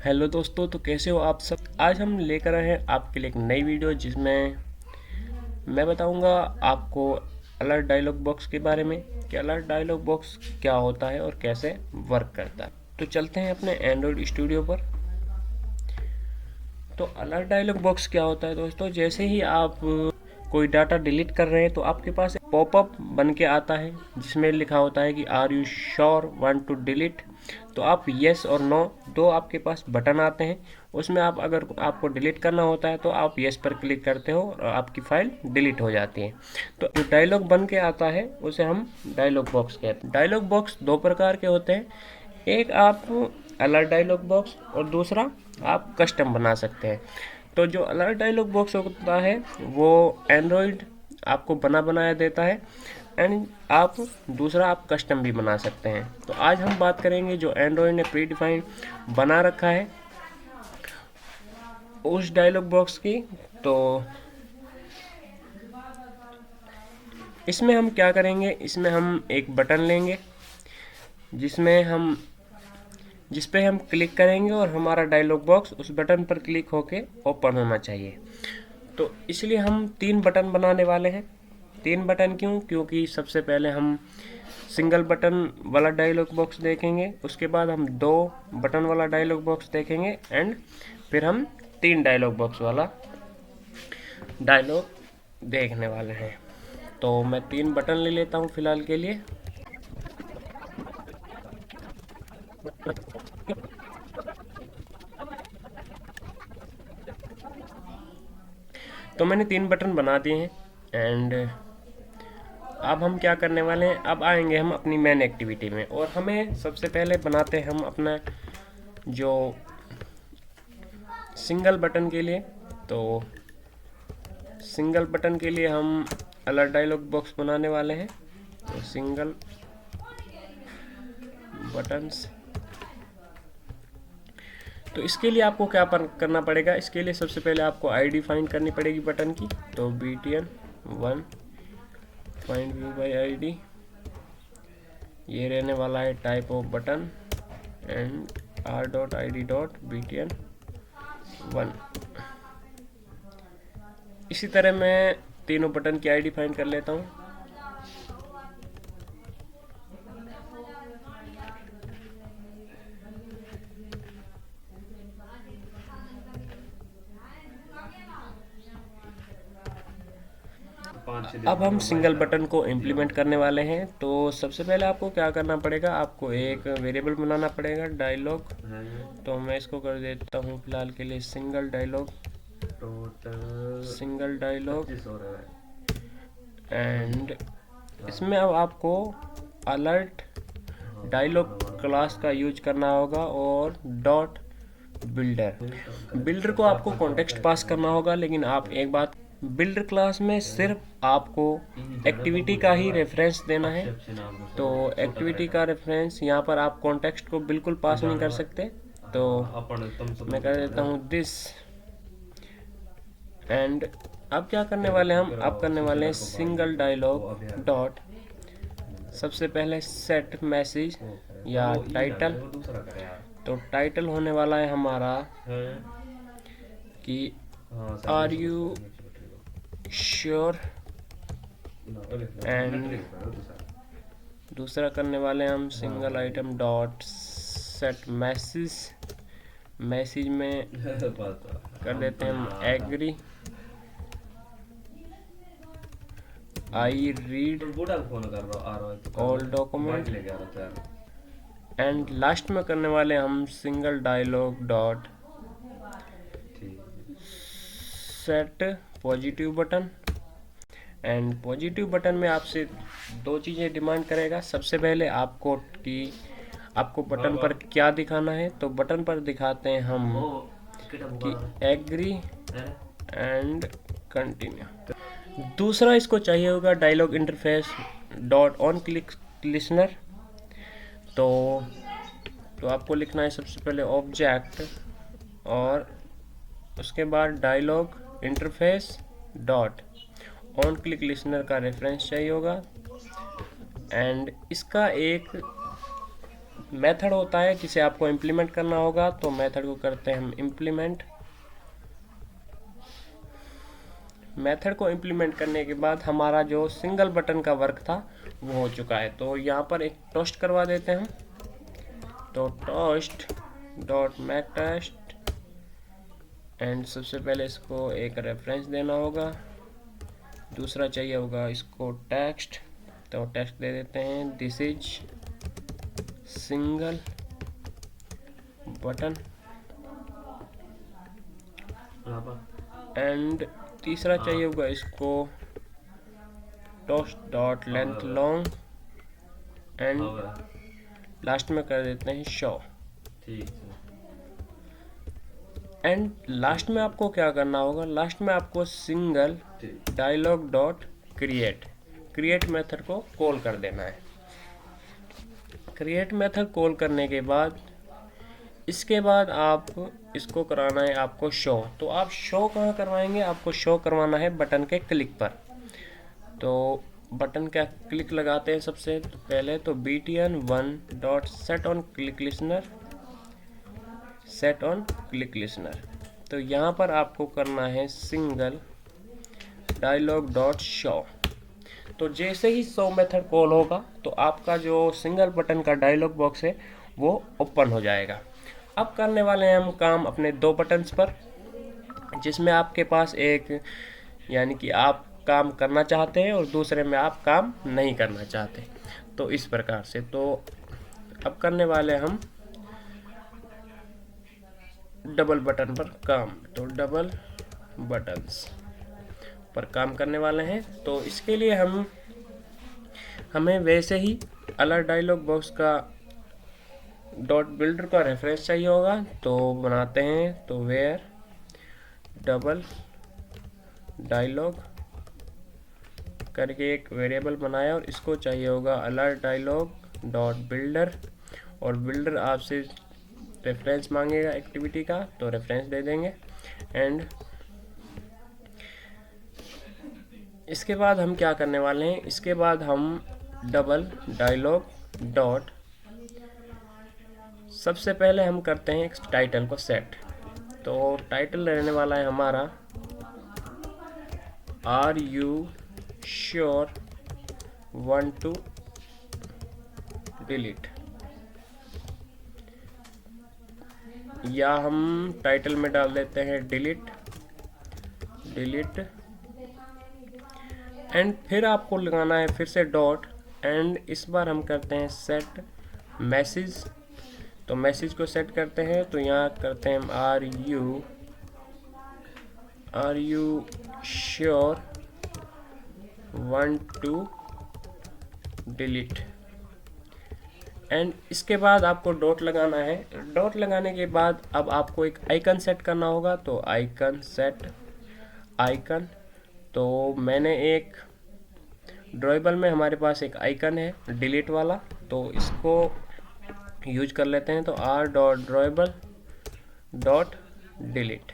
Hello दोस्तों, तो कैसे हो आप सब। आज हम लेकर आए हैं आपके लिए एक नई वीडियो जिसमें मैं बताऊंगा आपको अलर्ट डायलॉग बॉक्स के बारे में कि अलर्ट डायलॉग बॉक्स क्या होता है और कैसे वर्क करता है। तो चलते हैं अपने एंड्रॉयड स्टूडियो पर। तो अलर्ट डायलॉग बॉक्स क्या होता है दोस्तों, जैसे ही आप कोई डाटा डिलीट कर रहे हैं तो आपके पास एक पॉपअप बन के आता है जिसमें लिखा होता है कि are you sure want to delete. तो आप येस और नो दो आपके पास बटन आते हैं। उसमें आप अगर आपको डिलीट करना होता है तो आप येस पर क्लिक करते हो और आपकी फाइल डिलीट हो जाती है। तो जो डायलॉग बन के आता है उसे हम डायलॉग बॉक्स कहते हैं। डायलॉग बॉक्स दो प्रकार के होते हैं, एक आप अलर्ट डायलॉग बॉक्स और दूसरा आप कस्टम बना सकते हैं। तो जो अलर्ट डायलॉग बॉक्स होता है वो एंड्रॉयड आपको बना बनाया देता है एंड आप दूसरा आप कस्टम भी बना सकते हैं। तो आज हम बात करेंगे जो एंड्रॉयड ने प्री डिफाइंड बना रखा है उस डायलॉग बॉक्स की। तो इसमें हम क्या करेंगे, इसमें हम एक बटन लेंगे जिसमें हम जिस पे हम क्लिक करेंगे और हमारा डायलॉग बॉक्स उस बटन पर क्लिक होके ओपन होना चाहिए। तो इसलिए हम तीन बटन बनाने वाले हैं। तीन बटन क्यों? क्योंकि सबसे पहले हम सिंगल बटन वाला डायलॉग बॉक्स देखेंगे, उसके बाद हम दो बटन वाला डायलॉग बॉक्स देखेंगे एंड फिर हम तीन डायलॉग बॉक्स वाला डायलॉग देखने वाले हैं। तो मैं तीन बटन ले लेता हूँ फिलहाल के लिए। तो मैंने तीन बटन बना दिए हैं एंड अब हम क्या करने वाले हैं, अब आएंगे हम अपनी मेन एक्टिविटी में। और हमें सबसे पहले बनाते हैं हम अपना जो सिंगल बटन के लिए। तो सिंगल बटन के लिए हम अलर्ट डायलॉग बॉक्स बनाने वाले हैं। तो सिंगल बटन्स, तो इसके लिए आपको क्या करना पड़ेगा, इसके लिए सबसे पहले आपको आईडी फाइंड करनी पड़ेगी बटन की। तो btn1 find view bye ID, ये रहने वाला है type off button and r.id.btn1। इसी तरह मैं तीनों बटन की आईडी फाइंड कर लेता हूँ। अब हम सिंगल बटन को इम्प्लीमेंट करने वाले हैं। तो सबसे पहले आपको क्या करना पड़ेगा, आपको एक वेरिएबल बनाना पड़ेगा डायलॉग। तो मैं इसको कर देता हूँ फिलहाल के लिए सिंगल डायलॉग एंड इसमें अब आपको अलर्ट डायलॉग क्लास का यूज करना होगा और डॉट बिल्डर को आपको कॉन्टेक्स्ट पास करना होगा। लेकिन आप एक बात, बिल्डर क्लास में सिर्फ आपको एक्टिविटी का ही रेफरेंस देना है। तो एक्टिविटी का रेफरेंस यहाँ पर आप कॉन्टेक्स्ट को बिल्कुल पास नहीं कर सकते। तो मैं कर देता हूँ दिस एंड अब क्या करने वाले हम, अब करने वाले हैं सिंगल डायलॉग डॉट, सबसे पहले सेट मैसेज या टाइटल। तो टाइटल होने वाला है हमारा कि आर यू श्योर एंड दूसरा करने वाले हम single item dot set message. Message में कर देते हैं हम agree, I read all document and last में करने वाले हम single dialog dot set positive button. And positive button में आपसे दो चीज़ें डिमांड करेगा। सबसे पहले आपको बटन पर क्या दिखाना है। तो बटन पर दिखाते हैं हम कि एग्री एंड कंटिन्यू। दूसरा इसको चाहिए होगा dialog interface dot on click listener. तो आपको लिखना है सबसे पहले ऑब्जेक्ट और उसके बाद dialog interface dot on click listener का रेफरेंस चाहिए होगा एंड इसका एक मेथड होता है जिसे आपको इम्प्लीमेंट करना होगा, तो मेथड को करते हैं हम इम्प्लीमेंट। मेथड को इम्प्लीमेंट करने के बाद हमारा जो सिंगल बटन का वर्क था वो हो चुका है। तो यहाँ पर एक टोस्ट करवा देते हैं हम, तो toast dot make text, and सबसे पहले इसको एक रेफरेंस देना होगा, दूसरा चाहिए होगा इसको टेक्स्ट, तो टेक्स्ट दे देते हैं this is single button, and तीसरा चाहिए होगा इसको toast dot length long, and last में कर देते हैं शो। एंड लास्ट में आपको क्या करना होगा, लास्ट में आपको single dialog dot create method को कॉल कर देना है। क्रिएट मेथड कॉल करने के बाद इसके बाद आप इसको कराना है आपको शो। तो आप शो कहाँ करवाएंगे, आपको शो करवाना है बटन के क्लिक पर। तो बटन का क्लिक लगाते हैं सबसे पहले, तो btn1 dot set on click listener, तो यहाँ पर आपको करना है सिंगल डायलॉग डॉट शो। तो जैसे ही शो मेथड कॉल होगा तो आपका जो सिंगल बटन का डायलॉग बॉक्स है वो ओपन हो जाएगा। अब करने वाले हैं हम काम अपने दो बटन्स पर, जिसमें आपके पास एक यानी कि आप काम करना चाहते हैं और दूसरे में आप काम नहीं करना चाहते, तो इस प्रकार से। तो अब करने वाले हम डबल बटन पर काम, तो डबल बटन्स पर काम करने वाले हैं। तो इसके लिए हमें वैसे ही अलग डायलॉग बॉक्स का डॉट बिल्डर का रेफरेंस चाहिए होगा, तो बनाते हैं, तो वेयर डबल डायलॉग करके एक वेरिएबल बनाया और इसको चाहिए होगा अलर्ट डायलॉग डॉट बिल्डर, और बिल्डर आपसे रेफरेंस मांगेगा एक्टिविटी का, तो रेफरेंस दे देंगे। एंड इसके बाद हम क्या करने वाले हैं, इसके बाद हम डबल डायलॉग डॉट, सबसे पहले हम करते हैं एक टाइटल को सेट। तो टाइटल रहने वाला है हमारा are you sure want to delete, या हम टाइटल में डाल देते हैं डिलीट, एंड फिर आपको लगाना है फिर से डॉट, एंड इस बार हम करते हैं सेट मैसेज। तो मैसेज को सेट करते हैं, तो यहाँ करते हैं are you sure want to delete, and इसके बाद आपको डॉट लगाना है। डॉट लगाने के बाद अब आपको एक आइकन सेट करना होगा, तो आइकन सेट आइकन। तो मैंने एक ड्रॉएबल में हमारे पास एक आइकन है डिलीट वाला, तो इसको यूज कर लेते हैं। तो R dot drawable dot delete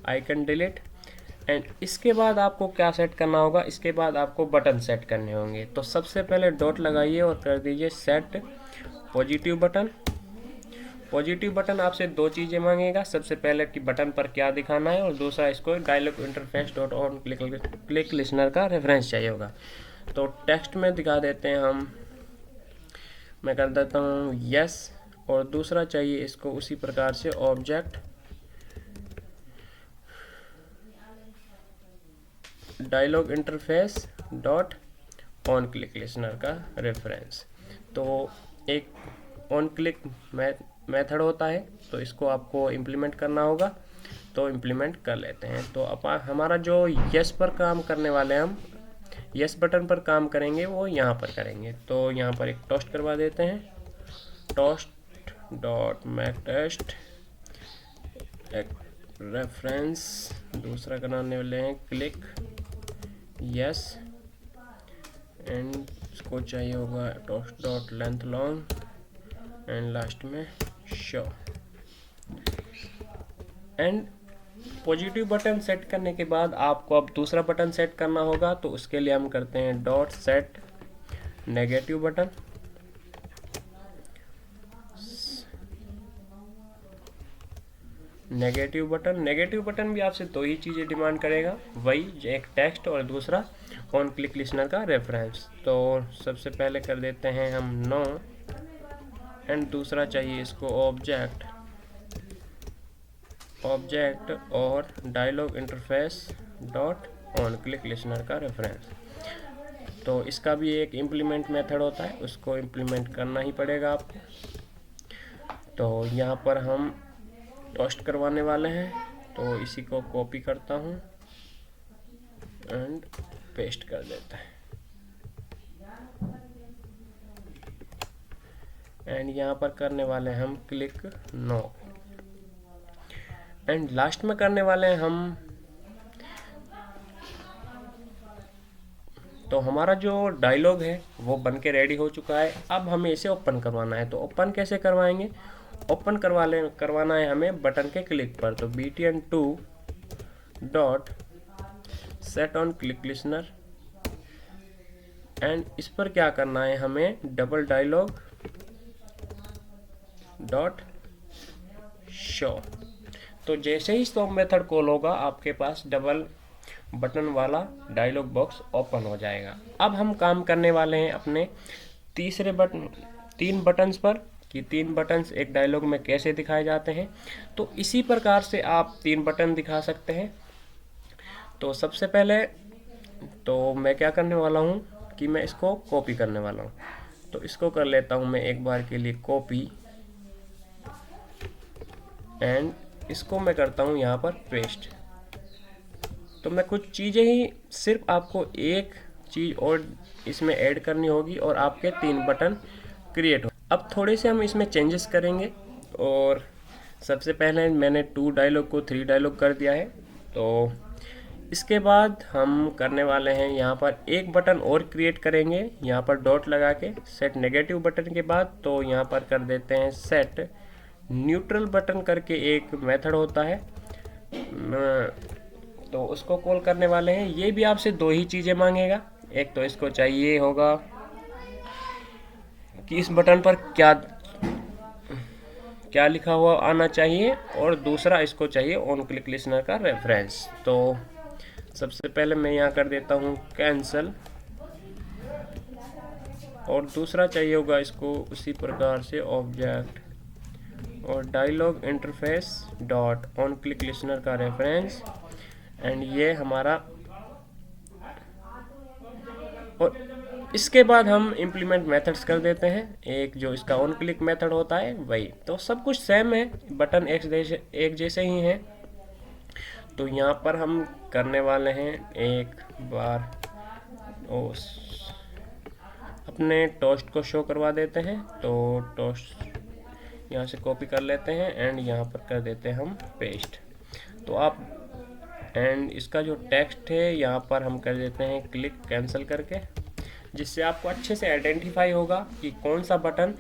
icon delete, and इसके बाद आपको क्या सेट करना होगा, इसके बाद आपको बटन सेट करने होंगे। तो सबसे पहले डॉट लगाइए और कर दीजिए set positive button. Positive button आपसे दो चीज़ें मांगेगा, सबसे पहले कि बटन पर क्या दिखाना है, और दूसरा इसको dialog interface dot on click listener का रेफरेंस चाहिए होगा। तो टेक्स्ट में दिखा देते हैं हम, मैं कर देता हूँ यस, और दूसरा चाहिए इसको उसी प्रकार से object dialog interface dot on click listener का रेफरेंस। तो एक ऑन क्लिक मेथड होता है, तो इसको आपको इम्प्लीमेंट करना होगा, तो इम्प्लीमेंट कर लेते हैं। तो अब हमारा जो यस पर काम करने वाले हैं, हम यस बटन पर काम करेंगे वो यहाँ पर करेंगे। तो यहाँ पर एक टोस्ट करवा देते हैं, toast dot make text reference, दूसरा कराने वाले हैं क्लिक यस, एंड इसको चाहिए होगा toast dot length long, and last में show. And positive button set करने के बाद आपको अब दूसरा बटन सेट करना होगा, तो उसके लिए हम करते हैं dot set negative button, negative button भी आपसे दो ही चीज़ें डिमांड करेगा, वही एक टेक्स्ट और दूसरा ऑन क्लिक लिसनर का रेफरेंस। तो सबसे पहले कर देते हैं हम नो, एंड दूसरा चाहिए इसको ऑब्जेक्ट और dialog interface dot on click listener का रेफरेंस। तो इसका भी एक इम्प्लीमेंट मेथड होता है, उसको इम्प्लीमेंट करना ही पड़ेगा आपको। तो यहाँ पर हम टोस्ट करवाने वाले हैं, तो इसी को कॉपी करता हूँ एंड पेस्ट कर देता है, एंड यहाँ पर करने वाले हैं हम क्लिक नो, एंड लास्ट में करने वाले हैं हम। तो हमारा जो डायलॉग है वो बन के रेडी हो चुका है। अब हमें इसे ओपन करवाना है, तो ओपन कैसे करवाएंगे? ओपन करवाना है हमें बटन के क्लिक पर। तो btn2 dot set on click listener, and इस पर क्या करना है हमें, डबल डायलॉग डॉट शो। तो जैसे ही स्टॉप मेथड कॉल होगा आपके पास डबल बटन वाला डायलॉग बॉक्स ओपन हो जाएगा। अब हम काम करने वाले हैं अपने तीसरे बटन, 3 बटन्स पर, कि 3 बटन्स एक डायलॉग में कैसे दिखाए जाते हैं। तो इसी प्रकार से आप 3 बटन दिखा सकते हैं। तो सबसे पहले तो मैं क्या करने वाला हूँ कि मैं इसको कॉपी करने वाला हूँ। तो इसको कर लेता हूँ मैं एक बार के लिए कॉपी, एंड इसको मैं करता हूँ यहाँ पर पेस्ट। तो मैं कुछ चीज़ें ही, सिर्फ आपको एक चीज़ और इसमें ऐड करनी होगी और आपके 3 बटन क्रिएट हो। अब थोड़े से हम इसमें चेंजेस करेंगे, और सबसे पहले मैंने 2 डायलॉग को 3 डायलॉग कर दिया है। तो इसके बाद हम करने वाले हैं यहाँ पर एक बटन और क्रिएट करेंगे, यहाँ पर डॉट लगा के सेट नेगेटिव बटन के बाद। तो यहाँ पर कर देते हैं सेट न्यूट्रल बटन करके एक मेथड होता है, तो उसको कॉल करने वाले हैं। ये भी आपसे 2 ही चीज़ें मांगेगा, एक तो इसको चाहिए होगा कि इस बटन पर क्या लिखा हुआ आना चाहिए, और दूसरा इसको चाहिए ऑन क्लिक लिसनर का रेफरेंस। तो सबसे पहले मैं यहाँ कर देता हूँ कैंसल, और दूसरा चाहिए होगा इसको उसी प्रकार से ऑब्जेक्ट और dialog interface dot on click listener का रेफरेंस, एंड ये हमारा। और इसके बाद हम इम्प्लीमेंट मेथड्स कर देते हैं, एक जो इसका ऑन क्लिक मेथड होता है वही। तो सब कुछ सेम है, बटन एक जैसे ही हैं। तो यहाँ पर हम करने वाले हैं एक बार अपने टोस्ट को शो करवा देते हैं। तो टोस्ट यहाँ से कॉपी कर लेते हैं एंड यहाँ पर कर देते हैं हम पेस्ट। तो आप एंड इसका जो टेक्स्ट है यहाँ पर हम कर देते हैं क्लिक कैंसिल करके, जिससे आपको अच्छे से आइडेंटिफाई होगा कि कौन सा बटन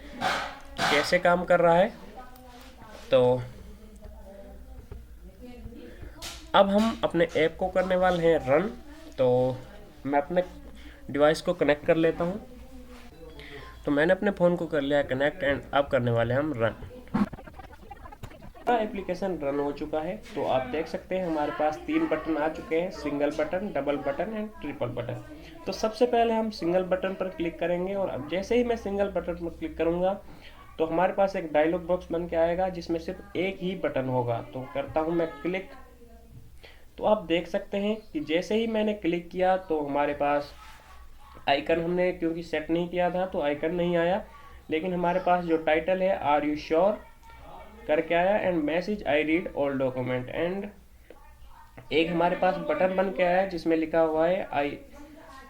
कैसे काम कर रहा है। तो अब हम अपने ऐप को करने वाले हैं रन। तो मैं अपने डिवाइस को कनेक्ट कर लेता हूँ। तो मैंने अपने फ़ोन को कर लिया कनेक्ट, एंड अब करने वाले हैं हम रन। एप्लीकेशन रन हो चुका है। तो आप देख सकते हैं हमारे पास 3 बटन आ चुके हैं, single button, double button and triple button. तो सबसे पहले हम सिंगल बटन पर क्लिक करेंगे, और अब जैसे ही मैं सिंगल बटन पर क्लिक करूंगा तो हमारे पास एक डायलॉग बॉक्स बन के आएगा जिसमें सिर्फ एक ही बटन होगा। तो करता हूं मैं क्लिक। तो आप देख सकते हैं कि जैसे ही मैंने क्लिक किया तो हमारे पास आइकन, हमने क्योंकि सेट नहीं किया था तो आइकन नहीं आया, लेकिन हमारे पास जो टाइटल है आर यू श्योर करके आया, and message I read all document, and एक हमारे पास बटन बन के आया जिसमें लिखा हुआ है आई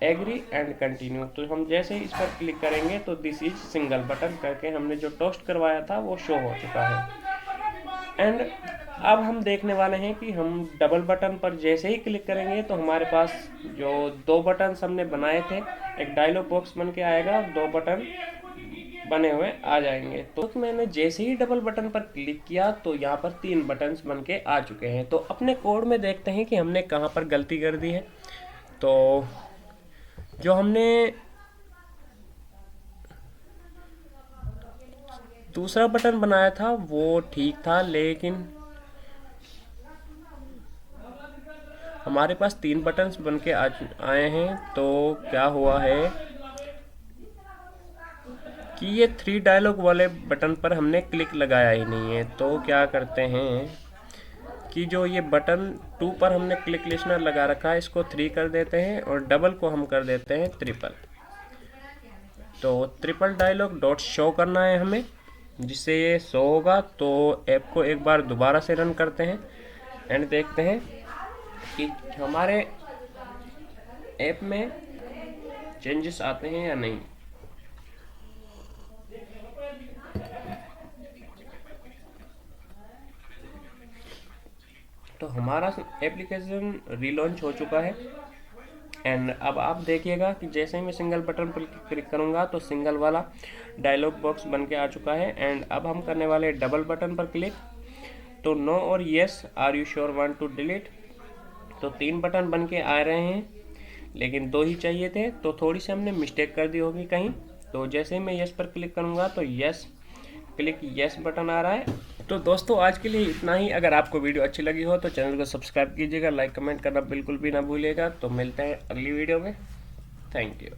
एग्री एंड कंटिन्यू। तो हम जैसे ही इस पर क्लिक करेंगे तो दिस इज सिंगल बटन करके हमने जो टोस्ट करवाया था वो शो हो चुका है। एंड अब हम देखने वाले हैं कि हम डबल बटन पर जैसे ही क्लिक करेंगे तो हमारे पास जो 2 बटन हमने बनाए थे, एक डायलॉग बॉक्स बन के आएगा, 2 बटन बने हुए आ जाएंगे। तो मैंने जैसे ही डबल बटन पर क्लिक किया तो यहाँ पर 3 बटन्स बन के आ चुके हैं। तो अपने कोड में देखते हैं कि हमने कहाँ पर गलती कर दी है। तो जो हमने दूसरा बटन बनाया था वो ठीक था, लेकिन हमारे पास 3 बटन्स बन के आए हैं। तो क्या हुआ है कि ये 3 डायलॉग वाले बटन पर हमने क्लिक लगाया ही नहीं है। तो क्या करते हैं कि जो ये बटन 2 पर हमने क्लिक लिस्नर लगा रखा है, इसको 3 कर देते हैं और डबल को हम कर देते हैं ट्रिपल। तो ट्रिपल डायलॉग डॉट शो करना है हमें, जिससे ये शो होगा। तो ऐप को एक बार दोबारा से रन करते हैं एंड देखते हैं कि हमारे ऐप में चेंजेस आते हैं या नहीं। तो हमारा एप्लीकेशन रीलॉन्च हो चुका है एंड अब आप देखिएगा कि जैसे ही मैं सिंगल बटन पर क्लिक करूंगा तो सिंगल वाला डायलॉग बॉक्स बन के आ चुका है। एंड अब हम करने वाले डबल बटन पर क्लिक, तो नो और yes are you sure want to delete. तो 3 बटन बन के आ रहे हैं, लेकिन 2 ही चाहिए थे, तो थोड़ी सी हमने मिस्टेक कर दी होगी कहीं। तो जैसे ही मैं येस पर क्लिक करूंगा तो येस क्लिक येस बटन आ रहा है। तो दोस्तों आज के लिए इतना ही। अगर आपको वीडियो अच्छी लगी हो तो चैनल को सब्सक्राइब कीजिएगा, लाइक कमेंट करना बिल्कुल भी ना भूलिएगा। तो मिलते हैं अगली वीडियो में। Thank you.